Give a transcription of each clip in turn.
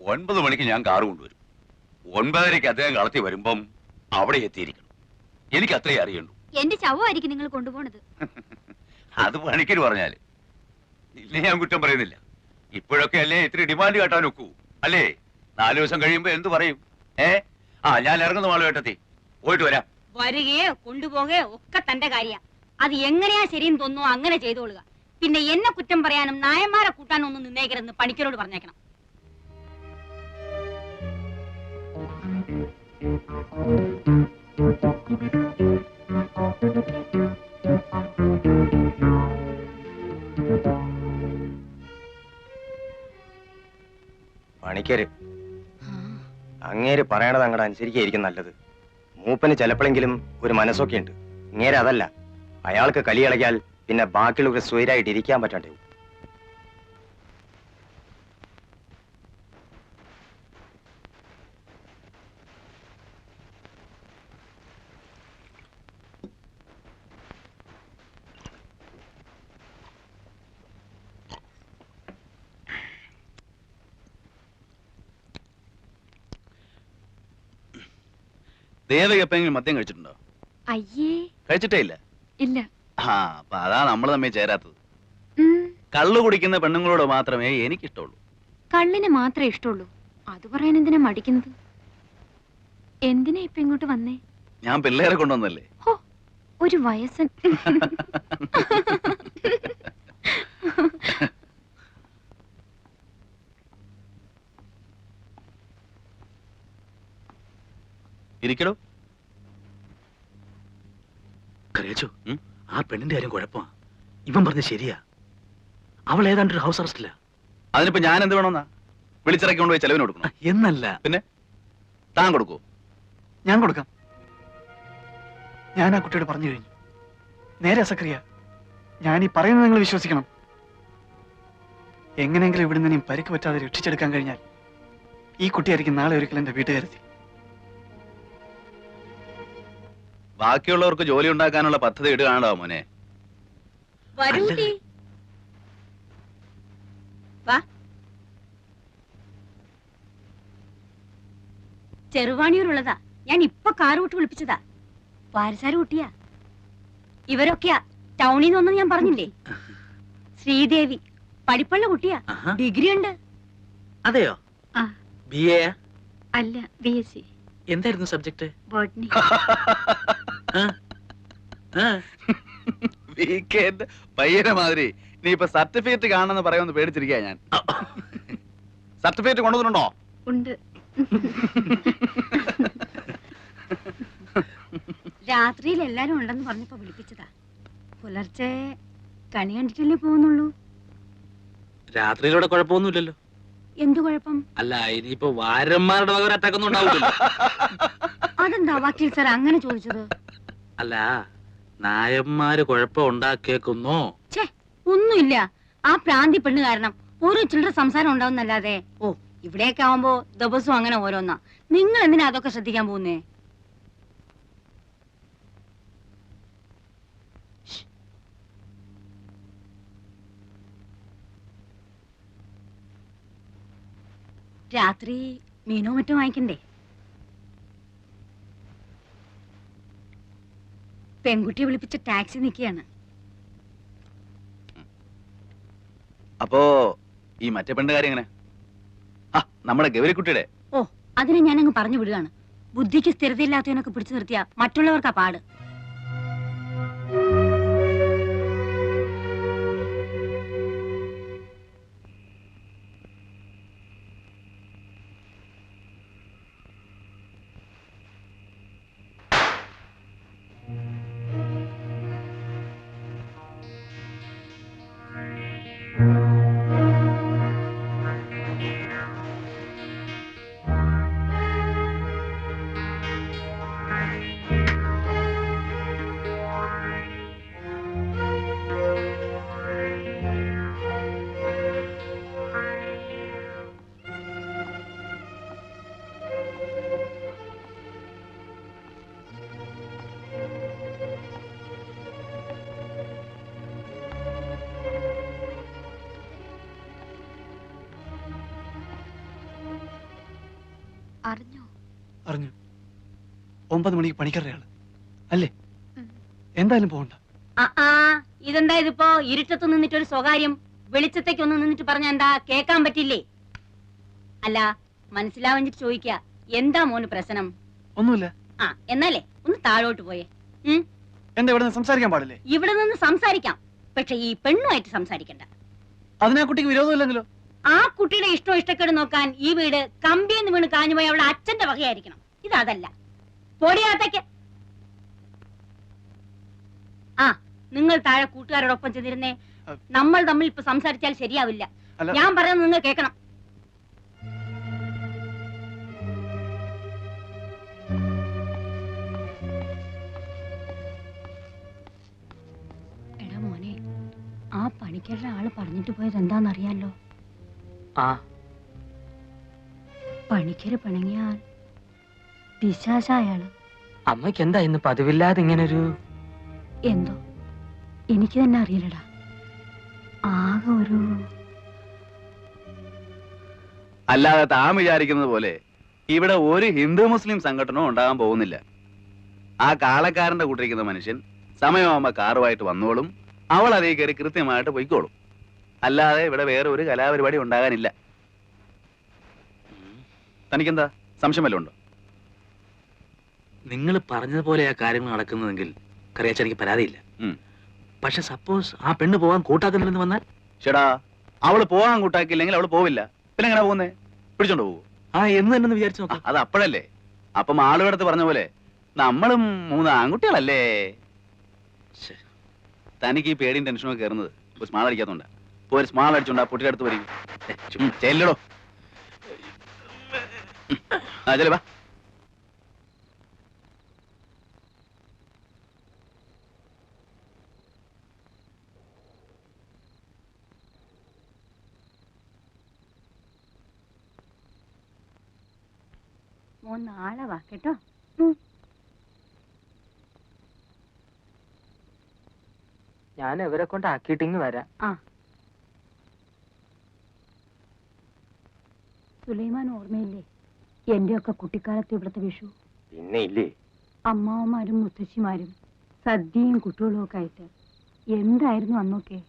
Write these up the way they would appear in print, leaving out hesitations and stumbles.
9 മണിക്ക് ഞാൻ കാറ് കൊണ്ടുവരും. 9:30-ക്ക് അദ്ദേഹം കളത്തി വരുമ്പം അവിടെ എത്തിയിരിക്കണം. എനിക്ക് അത്രേ അറിയണ്ടു. എന്റെ ശവമായിരിക്കും നിങ്ങൾ കൊണ്ടുപോണത്. അത് പണിക്കര് പറഞ്ഞാല് ഇല്ലേ, ഞാൻ കുറ്റം പറയുന്നില്ല. ഇപ്പോഴൊക്കെ അല്ലേ ഇത്തിരി ഡിമാൻഡ് കാട്ടാൻ ഒക്കൂ, അല്ലേ? 4 ദിവസം കഴിയുമ്പോ എന്ത് പറയും? ഞാൻ ഇറങ്ങുന്ന മാളുവേട്ടത്തി, പോയിട്ട് വരാം. വരികയോ കൊണ്ടുപോകുകയോ ഒക്കെ തന്റെ കാര്യ. അത് എങ്ങനെയാ ശരിയെന്ന് തോന്നുന്നു അങ്ങനെ ചെയ്തോളുക. പിന്നെ എന്നെ കുറ്റം പറയാനും നായന്മാരെ കൂട്ടാനും ഒന്നും നിന്നേക്കരുതെന്ന് പണിക്കരോട് പറഞ്ഞേക്കണം. പണിക്കര് അങ്ങേര് പറയണത് അങ്ങോട്ട് അനുസരിക്കായിരിക്കും നല്ലത്. മൂപ്പന് ചിലപ്പോഴെങ്കിലും ഒരു മനസ്സൊക്കെ ഉണ്ട്. ഇങ്ങേര് അതല്ല. അയാൾക്ക് കലി കളകിയാൽ പിന്നെ ബാക്കിയുള്ളവർക്ക് സ്വൈരായിട്ട് ഇരിക്കാൻ പറ്റാണ്ടേ. ദേവക എപ്പോഴെങ്കിലും മദ്യം കഴിച്ചിട്ടുണ്ടോ? അയ്യേ, കഴിച്ചിട്ടേ ഇല്ല. ഇല്ല. അപ്പൊ അതാ നമ്മൾ തമ്മിൽ ചേരാത്തത്. കള്ളു കുടിക്കുന്ന പെണ്ണുങ്ങളോട് മാത്രമേ എനിക്കിഷ്ടമുള്ളൂ. കള്ളിന് മാത്രമേ ഇഷ്ടമുള്ളൂ. അത് പറയാൻ എന്തിനാ മടിക്കുന്നത്? എന്തിനാ ഇപ്പൊ ഇങ്ങോട്ട് വന്നേ? ഞാൻ പിള്ളേരെ കൊണ്ടുവന്നല്ലേ. ഒരു വയസ്സൻ. ഇരിക്കടോ. കരയച്ചോ, ആ പെണ്ണിന്റെ കാര്യം കുഴപ്പമാ. ഇവൻ പറഞ്ഞ ശരിയാ. അവൾ ഏതാണ്ടൊരു ഹൗസ് അറസ്റ്റില്ല. അതിനിപ്പോ ഞാൻ എന്ത് വേണമെന്നാ? വിളിച്ചിറക്കി കൊണ്ടുപോയി ചെലവിന് കൊടുക്കണം എന്നല്ല. പിന്നെ താൻ കൊടുക്കൂ? ഞാൻ കൊടുക്കാം. ഞാൻ ആ കുട്ടിയോട് പറഞ്ഞു കഴിഞ്ഞു. നേരെ സക്രിയ, ഞാൻ ഈ പറയുന്നത് നിങ്ങൾ വിശ്വസിക്കണം. എങ്ങനെയെങ്കിലും ഇവിടുന്ന് ഇനിയും പരിക്ക് പറ്റാതെ രക്ഷിച്ചെടുക്കാൻ കഴിഞ്ഞാൽ ഈ കുട്ടിയായിരിക്കും നാളെ ഒരിക്കലും എന്റെ വീട്ടുകാരെത്തി. ബാക്കിയുള്ളവർക്ക് ജോലി ഉണ്ടാക്കാനുള്ള പദ്ധതി ഇടുകയാണോ മോനെ? ചെറുവാണിയൂരുള്ളതാ. ഞാൻ ഇപ്പൊ കാറ് വിട്ട് വിളിപ്പിച്ചതാ. പാരസാര് കുട്ടിയാ. ഇവരൊക്കെയാ ടൗണിൽ നിന്നൊന്നും ഞാൻ പറഞ്ഞില്ലേ. ശ്രീദേവി പഠിപ്പുള്ള കുട്ടിയാ. ഡിഗ്രി ഉണ്ട്. അതെയോ? BA അല്ല, BSc. എന്തായിരുന്നു സബ്ജക്ട്? ബോട്ടണി. വീക്കെൻഡ് പയ്യനെ മാതിരി നീ ഇപ്പൊ സർട്ടിഫിക്കറ്റ് കാണണമെന്ന് പറയുമെന്ന് പേടിച്ചിരിക്കാ ഞാൻ. സർട്ടിഫിക്കറ്റ് കൊണ്ടുവന്നിട്ടുണ്ടോ? ഉണ്ട്. രാത്രിയിൽ എല്ലാരും ഉണ്ടെന്ന് പറഞ്ഞപ്പോ വിളിപ്പിച്ചതാ. പുലർച്ചെ കണി കണ്ടിട്ടല്ലേ പോകുന്നുള്ളൂ. രാത്രിയിലൂടെ കുഴപ്പമൊന്നുമില്ലല്ലോ. എന്തു കുഴപ്പം? അല്ല, ഇനിയിപ്പോ വാരന്മാരുടെ വക അറ്റാക്ക് ഒന്നും ഉണ്ടാവില്ലല്ലോ. അതെന്താ വക്കീൽ സാർ അങ്ങനെ ചോദിച്ചത്? അല്ല, നായന്മാര് കുഴപ്പം ഉണ്ടാക്കിയേക്കുന്നോ? ഛേ, ഒന്നുമില്ല. ആ പ്രാന്തി പെണ്ണ് കാരണം ഓരോ ചില്ലറ സംസാരം ഉണ്ടാവുന്നല്ലാതെ. ഓ, ഇവിടെയൊക്കെ ആവുമ്പോ ദിവസവും അങ്ങനെ ഓരോന്നാ. നിങ്ങൾ എന്തിനാ അതൊക്കെ ശ്രദ്ധിക്കാൻ പോകുന്നേ? രാത്രി മീനോ മറ്റോ വാങ്ങിക്കണ്ടേ? പെൺകുട്ടിയെ വിളിപ്പിച്ച ടാക്സി നിൽക്കുകയാണ്. അപ്പോ ഈ മറ്റേ പെണ്ണ് കാര്യം എങ്ങനെ? നമ്മുടെ ഗൗരിക്കുട്ടിയുടെ. ഓ, അതിനെ ഞാനങ്ങ് പറഞ്ഞു വിടുകയാണ്. ബുദ്ധിക്ക് സ്ഥിരതയില്ലാത്തവനൊക്കെ പിടിച്ചു നിർത്തിയാ മറ്റുള്ളവർക്കാ പാട്. അറിഞ്ഞോ? അറിഞ്ഞു. 9 മണിക്ക് പണിക്കറയാള് അല്ലേ? എന്തായാലും പോകണ്ട. ഇതെന്താ ഇതിപ്പോ ഇരുട്ടത്ത് നിന്നിട്ട് ഒരു സ്വകാര്യം വെളിച്ചത്തേക്ക് ഒന്ന് നിന്നിട്ട് പറഞ്ഞ എന്താ കേക്കാൻ പറ്റില്ലേ? അല്ല മനസ്സിലാവഞ്ഞിട്ട് ചോദിക്ക, എന്താ മോന് പ്രശ്നം? ഒന്നുമില്ല. എന്നാലേ ഒന്ന് താഴോട്ട് പോയേ. എന്താ ഇവിടെ നിന്ന് സംസാരിക്കാൻ പാടില്ലേ? ഇവിടെ നിന്ന് സംസാരിക്കാം, പക്ഷെ ഈ പെണ്ണുമായിട്ട് സംസാരിക്കണ്ട. അതിനാ കുട്ടിക്ക് വിരോധമില്ലെങ്കിലോ? ആ കുട്ടിയുടെ ഇഷ്ടക്കേട് നോക്കാൻ ഈ വീട് കമ്പിയെന്ന് വീണ് കാഞ്ഞുപോയി അവളുടെ അച്ഛന്റെ വകയായിരിക്കണം. ഇതല്ല. പൊടിയാത്തേക്ക്. നിങ്ങൾ താഴെ കൂട്ടുകാരോടൊപ്പം ചെന്നിരുന്നേ. നമ്മൾ തമ്മിൽ ഇപ്പൊ സംസാരിച്ചാൽ ശരിയാവില്ല. ഞാൻ പറയുന്നത് നിങ്ങൾ കേൾക്കണം. എടാ മോനെ, ആ പണിക്കരുടെ ആള് പറഞ്ഞിട്ട് പോയത് എന്താന്നറിയാലോ? പണിക്കര് പിണങ്ങിയാൽ പിശാചായാള്. അമ്മയ്ക്ക് എന്താ ഇന്ന് പതിവില്ലാതെ ഇങ്ങനൊരു? എന്തോ എനിക്ക് തന്നെ അറിയില്ലടാ. ആകെ ഒരു അല്ലാതെ താൻ വിചാരിക്കുന്നത് പോലെ ഇവിടെ ഒരു ഹിന്ദു മുസ്ലിം സംഘടനവും ഉണ്ടാകാൻ പോകുന്നില്ല. ആ കാളക്കാരന്റെ കൂട്ടിരിക്കുന്ന മനുഷ്യൻ സമയമാകുമ്പോ കാറുമായിട്ട് വന്നോളും, അവൾ അതേ കയറി കൃത്യമായിട്ട് പൊയ്ക്കോളും. അല്ലാതെ ഇവിടെ വേറെ ഒരു കലാപരിപാടി ഉണ്ടാകാനില്ല. തനിക്കെന്താ സംശയം വല്ലതും ഉണ്ടോ? നിങ്ങൾ പറഞ്ഞതുപോലെ ആ കാര്യങ്ങൾ നടക്കുന്നതെങ്കിൽ കറിയാച്ച എനിക്ക് പരാതിയില്ല. പക്ഷെ സപ്പോസ് ആ പെണ്ണ് പോകാൻ കൂട്ടാക്കുന്നില്ലെന്ന് വന്നാൽ? ചേടാ, അവള് പോകാൻ കൂട്ടാക്കിയില്ലെങ്കിൽ അവള് പോവില്ല. പിന്നെ എങ്ങനെ പോകുന്നേ? പിടിച്ചോണ്ട് പോകും. എന്ന് തന്നെ വിചാരിച്ചു നോക്കാം. അത് അപ്പോഴല്ലേ. അപ്പം ആളുകളടുത്ത് പറഞ്ഞ പോലെ നമ്മളും 3 ആൺകുട്ടികളല്ലേ. തനിക്ക് ഈ പേടിയും ടെൻഷനും ഒക്കെ കയറുന്നത് ഒരു സ്മാൾ അടിക്കാത്തോണ്ടാ. ഒരു സ്മാൾ അടിച്ചോണ്ടാ പൊട്ടിയുടെ അടുത്ത് വരും. ചെല്ലടോ. ചെല്ലു വാ. മോൻ നാളെ വാ കേട്ടോ. ഞാൻ ഇവരെ കൊണ്ട് ആക്കിയിട്ടിങ് വരാം. സുലൈമാൻ ഓർമ്മയില്ലേ എന്റെയൊക്കെ കുട്ടിക്കാലത്ത് ഇവിടുത്തെ വിഷു? പിന്നെ ഇല്ലേ, അമ്മാവന്മാരും മുത്തശ്ശിമാരും സദ്യയും കുട്ടികളും ഒക്കെ ആയിട്ട് എന്തായിരുന്നു അന്നൊക്കെ?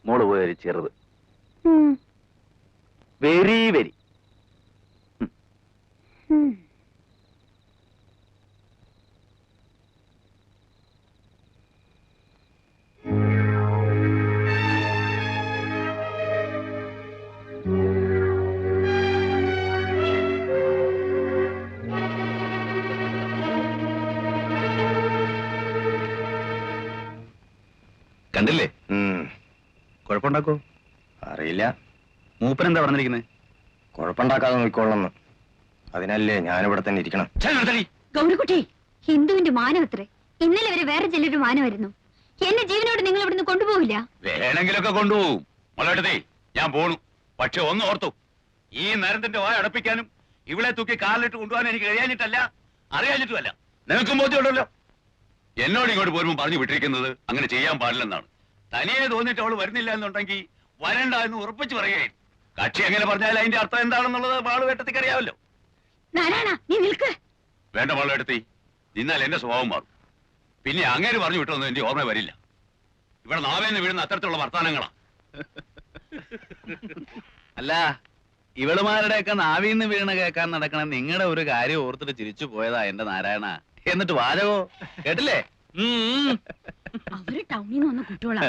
മോള് പോയൊരു ചെറുത് വെരി വെരി. കണ്ടില്ലേ? കുഴപ്പമുണ്ടാക്കോ? അറിയില്ല. മൂപ്പൻ എന്താ പറഞ്ഞിരിക്കുന്നത്? കുഴപ്പമുണ്ടാക്കാതെ നോക്കിക്കൊള്ളന്ന്. അതിനല്ലേ ഞാനിവിടെ തന്നെ ഇരിക്കണം. ഗൗരിക്കുട്ടി, ഹിന്ദുവിന്റെ മാനമത്രേ. ഇന്നലെ വരെ വേറെ ചിലരുടെ മാനമായിരുന്നു. എന്നെ ജീവനോട് നിങ്ങൾ ഇവിടുന്ന് കൊണ്ടുപോകില്ല? വേണമെങ്കിലൊക്കെ കൊണ്ടുപോകും. മോളെടുത്തേ, ഞാൻ പോണു. പക്ഷെ ഒന്ന് ഓർത്തു, ഈ നരന്തന്റെ വായ അടപ്പിക്കാനും ഇവിടെ തൂക്കി കാലിലിട്ട് കൊണ്ടുപോകാൻ എനിക്ക് കഴിയാഞ്ഞിട്ടല്ല, അറിയാഞ്ഞിട്ടുമല്ല. നിനക്കും ബോധ്യമുണ്ടല്ലോ. എന്നോട് ഇങ്ങോട്ട് പോരുമ്പോൾ പറഞ്ഞു വിട്ടിരിക്കുന്നത് അങ്ങനെ ചെയ്യാൻ പാടില്ലെന്നാണ്. തനിയെ തോന്നിട്ട് അവള് വരുന്നില്ല എന്നുണ്ടെങ്കിൽ വരണ്ട എന്ന് ഉറപ്പിച്ചു പറയുകയും കക്ഷി എങ്ങനെ പറഞ്ഞാൽ അതിന്റെ അർത്ഥം എന്താണെന്നുള്ളത് വാളുവേട്ടത്തിക്ക് അറിയാമല്ലോ. നീ നിൽക്ക്. വേണ്ട വാളുവേട്ടത്തി, നിന്നാൽ എന്റെ സ്വഭാവം മാറും. പിന്നെ അങ്ങേര് പറഞ്ഞു വിട്ടൊന്നും എന്റെ ഓർമ്മ വരില്ല. ഇവിടെ നാവേന്ന് വീഴുന്ന അത്തരത്തിലുള്ള വർത്താനങ്ങളാ. അല്ല, ഇവളുമാരുടെയൊക്കെ നാവിന്ന് വീണ കേൾക്കാൻ നടക്കണം നിങ്ങളുടെ ഒരു കാര്യം ഓർത്തിട്ട് ചിരിച്ചു പോയതാ എന്റെ നാരായണ. എന്നിട്ട് വാചകോ കേട്ടില്ലേ? അവര് ടൗണിൽ നിന്ന് വന്ന കുട്ടികളാ.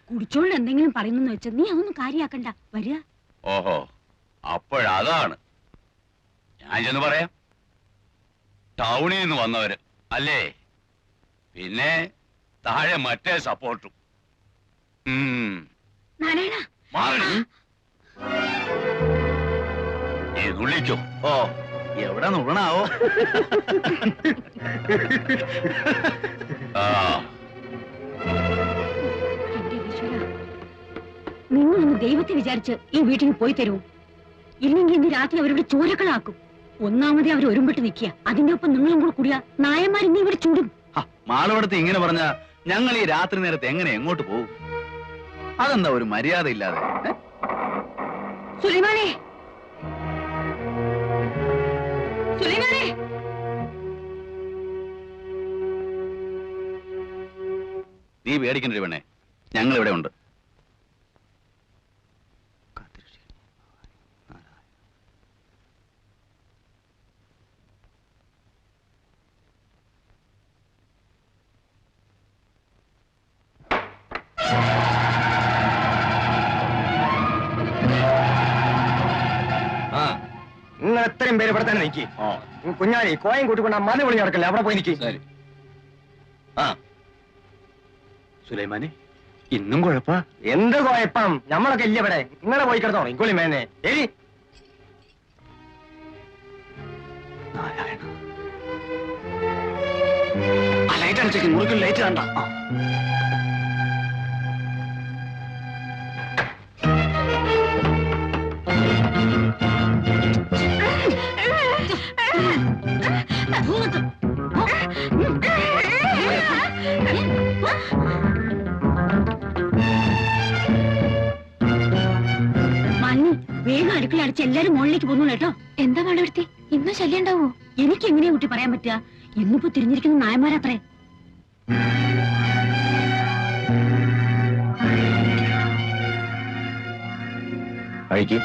കുടിച്ചോണ്ട് എന്തെങ്കിലും പറയുന്നു വെച്ചാൽ നീ അതൊന്നും കാര്യാക്കണ്ട. വരിക. ഓഹോ, അപ്പോഴതാണ്. ഞാൻ ചെന്ന് പറയാം. ടൗണിൽ നിന്ന് വന്നവര് അല്ലേ? പിന്നെ താഴെ മറ്റേ സപ്പോർട്ടും. നാരായണ മാറണം. നീ നുള്ളിക്കോ. ഓ എവിടെ നുള്ളണാവോ? ആ എന്റെ ഈശ്വരാ, നിങ്ങളൊന്ന് ദൈവത്തെ വിചാരിച്ച് ഈ വീട്ടിൽ പോയി തരൂ. ഇല്ലെങ്കിൽ ഇന്ന് രാത്രി അവരുടെ ചോരക്കളാക്കും. ഒന്നാമതേ അവർ ഒരുമ്പിട്ട് നിൽക്കുക, അതിന്റെ ഒപ്പം നിങ്ങളും കൂടെ കൂടിയ നായന്മാർ ഇന്ന് ഇവിടെ ചൂടും. മാളവിടത്ത് ഇങ്ങനെ പറഞ്ഞ ഞങ്ങൾ ഈ രാത്രി നേരത്തെ എങ്ങനെ എങ്ങോട്ട് പോകും? അതെന്താ ഒരു മര്യാദ ഇല്ലാതെ? സുലൈമാനെ, സുലൈമാനെ, നീ പേടിക്കണ്ട പെണ്ണെ, ഞങ്ങൾ ഇവിടെ ഉണ്ട്. നിങ്ങൾ എത്രയും പേര് ഇവിടെ തന്നെ നിൽക്കി. കുഞ്ഞാലി കോയം കൂട്ടിക്കൊണ്ട് ആ മല വിളി നടക്കല്ലേ, അവിടെ പോയി നിൽക്കി. സുലൈമാനെ, ഇന്നും കുഴപ്പാ? എന്ത് കുഴപ്പം? നമ്മളൊക്കെ ഇല്ല ഇവിടെ. നിങ്ങളെ പോയി കിടന്നോ ഇക്കൊള്ളി മേനെ. എരി നാരായണ, ആ ലൈറ്റ് അടിച്ചേക്ക്, മുറിക്കൽ ലൈറ്റ് കണ്ട. മണ്ണി വേഗം അടുക്കള അടിച്ച് എല്ലാരും മുകളിലേക്ക് പോന്നു കേട്ടോ. എന്താ മാളവിടുത്തി, ഇന്നും ശല്യം ഉണ്ടാവോ? എനിക്ക് എങ്ങനെയാ കുട്ടി പറയാൻ പറ്റുക? ഇന്നിപ്പോ തിരിഞ്ഞിരിക്കുന്ന നായന്മാരത്രേ. കഴിക്കും.